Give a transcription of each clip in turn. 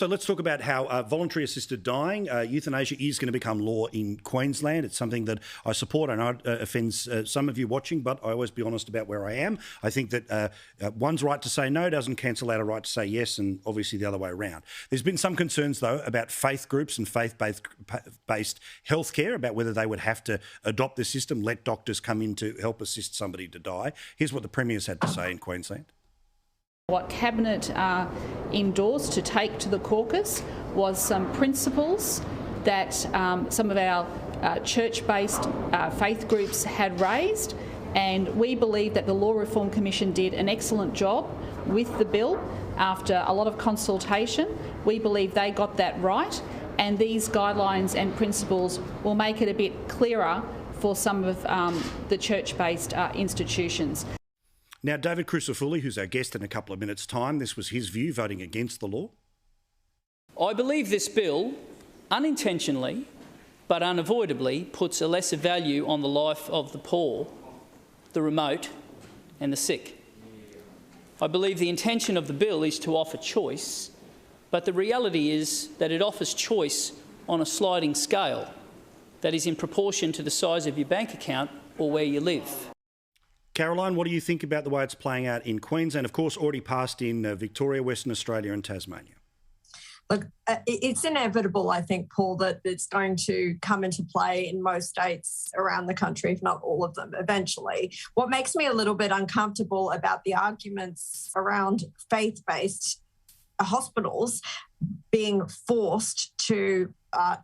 So let's talk about how voluntary assisted dying, euthanasia, is going to become law in Queensland. It's something that I support. I know it offends some of you watching, but I always be honest about where I am. I think that one's right to say no doesn't cancel out a right to say yes, and obviously the other way around. There's been some concerns, though, about faith groups and faith-based healthcare, about whether they would have to adopt this system, let doctors come in to help assist somebody to die. Here's what the Premier's had to say in Queensland. What Cabinet endorsed to take to the caucus was some principles that some of our church-based faith groups had raised, and we believe that the Law Reform Commission did an excellent job with the bill. After a lot of consultation, we believe they got that right, and these guidelines and principles will make it a bit clearer for some of the church-based institutions. Now, David Crucifulli, who's our guest in a couple of minutes' time, this was his view, voting against the law. I believe this bill, unintentionally but unavoidably, puts a lesser value on the life of the poor, the remote and the sick. I believe the intention of the bill is to offer choice, but the reality is that it offers choice on a sliding scale that is in proportion to the size of your bank account or where you live. Caroline, what do you think about the way it's playing out in Queensland? Of course, already passed in Victoria, Western Australia and Tasmania. Look, it's inevitable, I think, Paul, that it's going to come into play in most states around the country, if not all of them, eventually. What makes me a little bit uncomfortable about the arguments around faith-based hospitals being forced to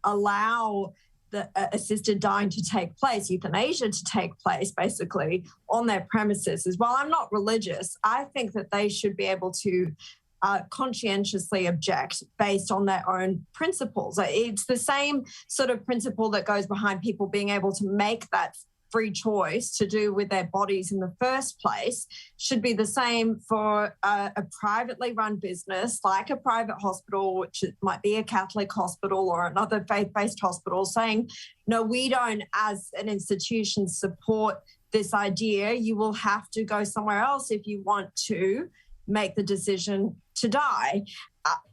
allow the assisted dying to take place, euthanasia to take place, basically, on their premises is, while I'm not religious, I think that they should be able to conscientiously object based on their own principles. It's the same sort of principle that goes behind people being able to make that free choice to do with their bodies in the first place, should be the same for a privately run business like a private hospital, which might be a Catholic hospital or another faith-based hospital, saying, no, we don't as an institution support this idea. You will have to go somewhere else if you want to make the decision to die.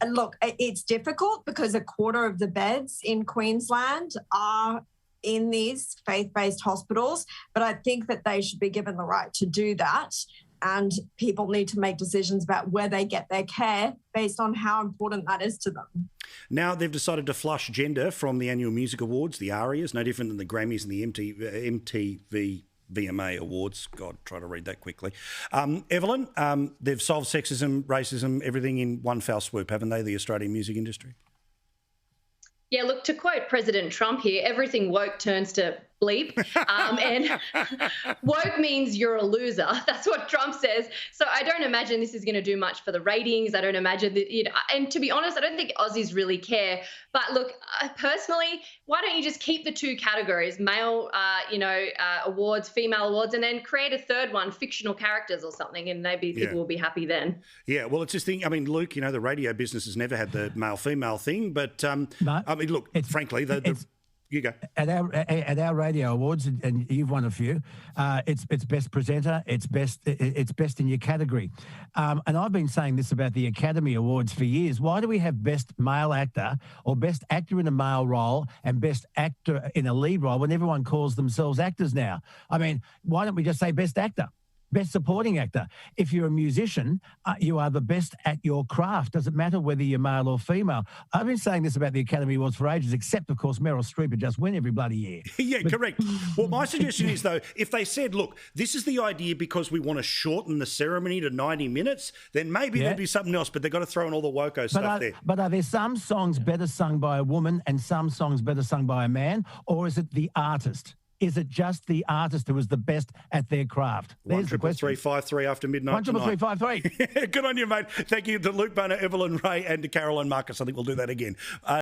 Look, it's difficult because a quarter of the beds in Queensland are in these faith-based hospitals, but I think that they should be given the right to do that, and people need to make decisions about where they get their care based on how important that is to them. Now they've decided to flush gender from the annual music awards, the ARIAs, no different than the Grammys and the MTV VMA Awards. God, try to read that quickly. Evelyn, they've solved sexism, racism, everything in one foul swoop, haven't they, the Australian music industry? Yeah, look, to quote President Trump here, everything woke turns to bleep. And woke means you're a loser. That's what Trump says. So I don't imagine this is going to do much for the ratings. I don't imagine that, and to be honest, I don't think Aussies really care. But look, personally, why don't you just keep the two categories, male, awards, female awards, and then create a third one, fictional characters or something, and maybe people will be happy then. Yeah, well, it's this thing. I mean, Luke, the radio business has never had the male-female thing, but no, I mean, look, frankly, you go. At our radio awards, and you've won a few. It's best presenter. It's best in your category. And I've been saying this about the Academy Awards for years. Why do we have best male actor or best actor in a male role and best actor in a lead role when everyone calls themselves actors now? I mean, why don't we just say best actor? Best supporting actor. If you're a musician, you are the best at your craft. Doesn't matter whether you're male or female. I've been saying this about the Academy Awards for ages, except, of course, Meryl Streep would just win every bloody year. Yeah, correct. Well, my suggestion is, though, if they said, look, this is the idea because we want to shorten the ceremony to 90 minutes, then maybe there'd be something else, but they've got to throw in all the woko stuff there. But are there some songs better sung by a woman and some songs better sung by a man, or is it the artist? Is it just the artist who is the best at their craft? 1-353-53 after midnight 1-353-53. Good on you, mate. Thank you to Luke Boner, Evelyn Ray and to Caroline Marcus. I think we'll do that again.